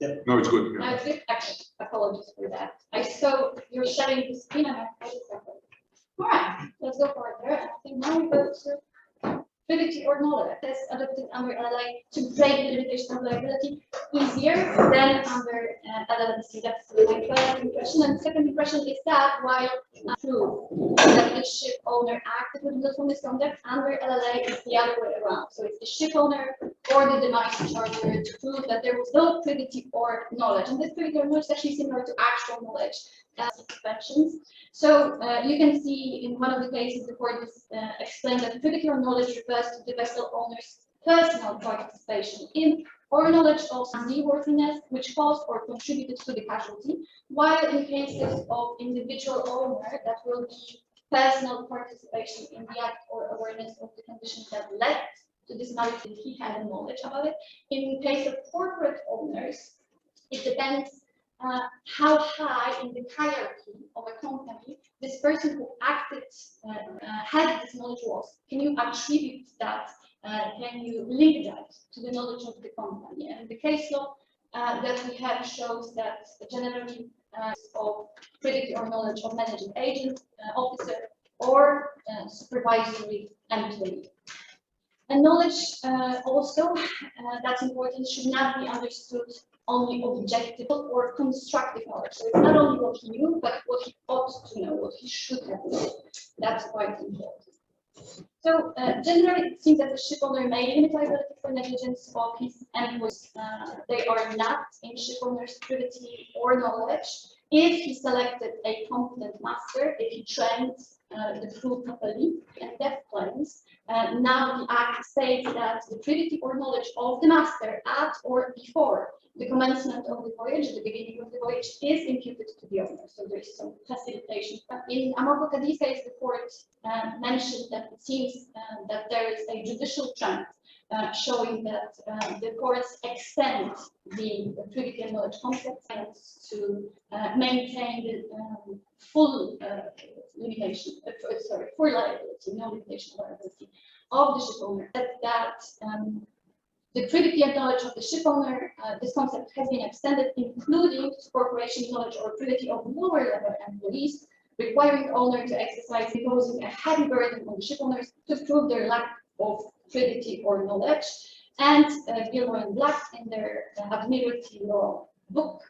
No, it's good. No, it's good. Actually, apologies for that. I saw you're sharing the screen and I thought it's okay. All right, let's go further. I think now we go to privity or knowledge. That's adopted under LLA to break the limitation of liability easier than under LLC. That's my first impression. And second impression is that while prove that the ship owner acted with willful misconduct, under LLA is the other way around. So it's the ship owner or the demise charter to prove that there was no privity or knowledge. And this privity or knowledge is actually similar to actual knowledge exceptions. So you can see in one of the cases the court has explained that privity or knowledge refers to the vessel owner's personal participation in or knowledge of seaworthiness which caused or contributed to the casualty, while in cases of individual owner that will be personal participation in the act or awareness of the conditions that led to this malady, he had knowledge about it. In case of corporate owners, it depends how high in the hierarchy of a company this person who acted had this knowledge was. Can you attribute that? Can you link that to the knowledge of the company? And the case law that we have shows that generally of privity or knowledge of managing agent, officer, or supervisory employee. And knowledge also, that's important, should not be understood only objective or constructive knowledge. So it's not only what he knew, but what he ought to know, what he should have known. That's quite important. So generally, it seems that the ship owner may limit liability for negligence of his employees. They are not in ship owner's privity or knowledge. If he selected a competent master, if he trained the crew properly, and death claims, now the Act states that the privity or knowledge of the master at or before the commencement of the voyage, the beginning of the voyage, is imputed to the owner. So there is some facilitation. In Amorco Cadiz case, the court mentioned that it seems that there is a judicial trend showing that the courts extend the privity and knowledge concept to maintain the full limitation, full liability, no limitation of liability of the ship owner. That the privity and knowledge of the ship owner, this concept has been extended, including corporation knowledge or privity of lower level employees, requiring owner to exercise, imposing a heavy burden on the ship owners to prove their lack of privity or knowledge. And Gilroy and Black, in their Admiralty law book,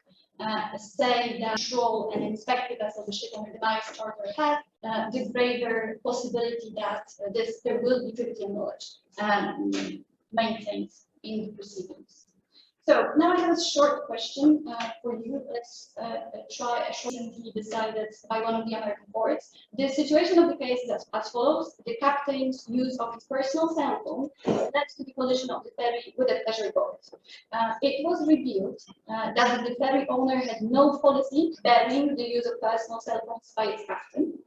say that control and inspect the vessel the ship owner demise charter have, the greater possibility that there will be privity and knowledge maintained in the proceedings. So now I have a short question for you. Let's try a short recently decided by one of the American courts. The situation of the case is as follows. The captain's use of his personal cell phone led to the collision of the ferry with a pleasure boat. It was revealed that the ferry owner had no policy barring the use of personal cell phones by its captain,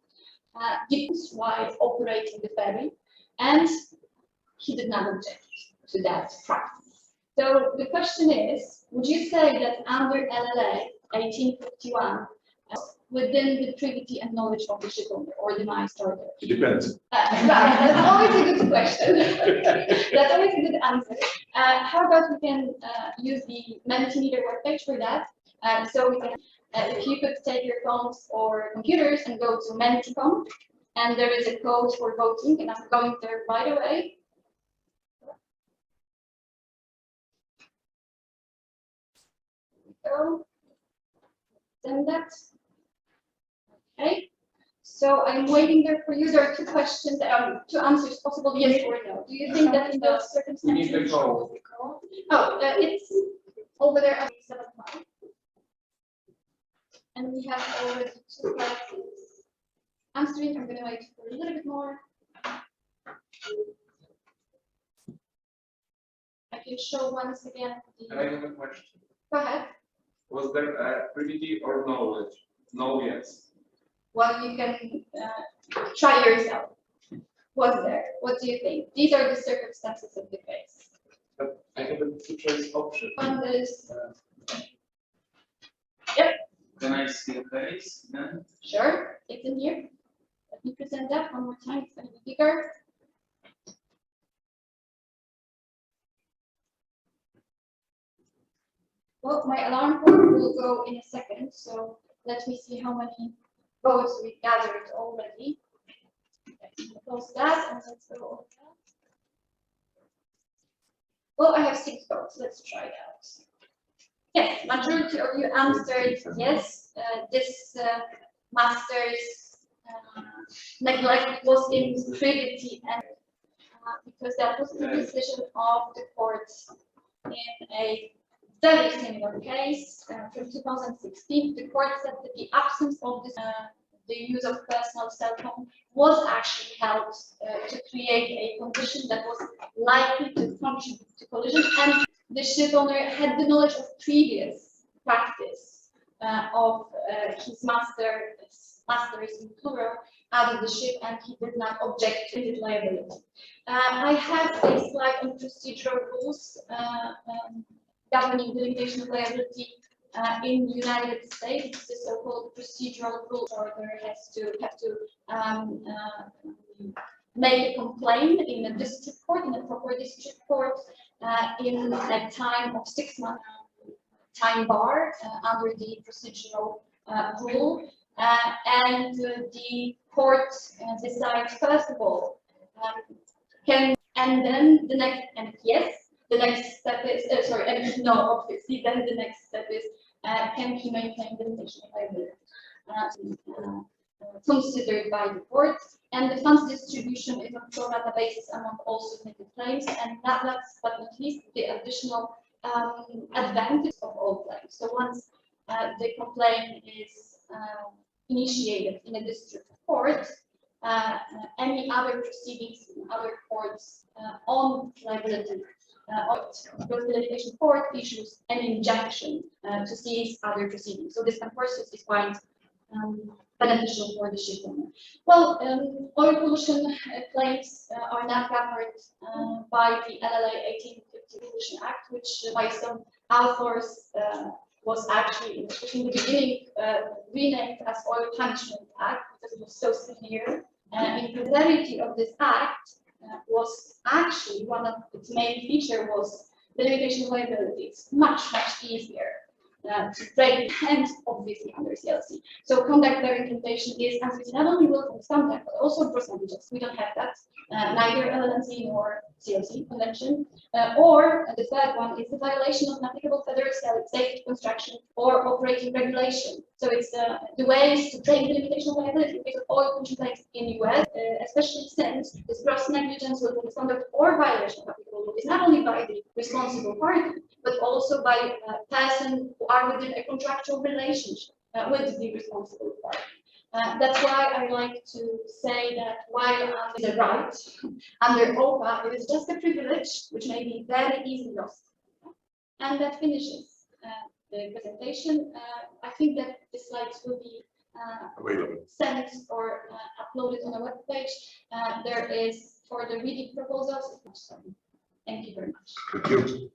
while operating the ferry, and he did not object to that practice. So the question is, would you say that under LLA 1851, within the privity and knowledge of the ship owner or the demise charter? It depends. Right, that's always a good question. That's always a good answer. How about we can use the Mentimeter webpage for that? So we can, if you could take your phones or computers and go to Menticom, and there is a code for voting, and I'm going there right away. Send that. Okay. So I'm waiting there for you. There are two questions, two answers possible, yes or no. Do you think that in those circumstances? We need the code. Oh, it's over there at 7 o'clock. And we have already two questions answering. I'm going to wait for a little bit more. I can show once again. I have a question. Go ahead. Was there a privity or knowledge? No, yes. Well, you can try yourself. Was there? What do you think? These are the circumstances of the case. But I have a two-choice option. One is. Yep. Can I see the case then? Sure. It's in here. Let me present that one more time. It's going to be bigger. Well, my alarm clock will go in a second, so let me see how many votes we gathered already. Okay, close that and let's go over that. Well, I have 6 votes. Let's try it out. Yes, majority of you answered yes. This master's neglect was in privity, and because that was the decision of the court in a very similar case from 2016. The court said that the absence of this, the use of personal cell phone was actually held to create a condition that was likely to contribute to collision, and the ship owner had the knowledge of previous practice of his masters in plural out of the ship, and he did not object to his liability. I have a slide on procedural rules governing the limitation of liability in the United States. The so-called procedural rule order has to make a complaint in a district court, in a proper district court, in a time of 6 months time bar under the procedural rule, and the court decides first of all and then the next, and yes, the next step is and no, obviously then the next step is can he maintain the limitation of liability considered by the court, and the funds distribution is on pro rata basis among all submitted claims, and last but not least the additional advantage of all claims. So once the complaint is initiated in a district court, any other proceedings in other courts on liability, because the litigation court issues an injunction to cease other proceedings. So this process is quite beneficial for the ship owner. Well, oil pollution claims are not covered by the LLA 1850 Pollution Act, which by some authors was actually in the beginning renamed as Oil Punishment Act because it was so severe. In the severity of this act was actually one of its main feature was the limitation of liability. It's much easier to break, and obviously under CLC. So conduct verification is as not only will from conduct but also percentages. We don't have that, neither LLNC nor CLC convention. Or the third one is the violation of applicable federal safety construction or operating regulation. So it's the ways to break the limitation of liability because of oil pollution claims in the US, especially since this gross negligence with misconduct or violation of applicable law is not only by the responsible party, but also by a person who are within a contractual relationship with the responsible party. That's why I like to say that while under the right, under OPA, it is just a privilege which may be very easily lost. And that finishes the presentation. I think that the slides will be sent or uploaded on a web page. There is for the reading proposals. Thank you very much. Thank you.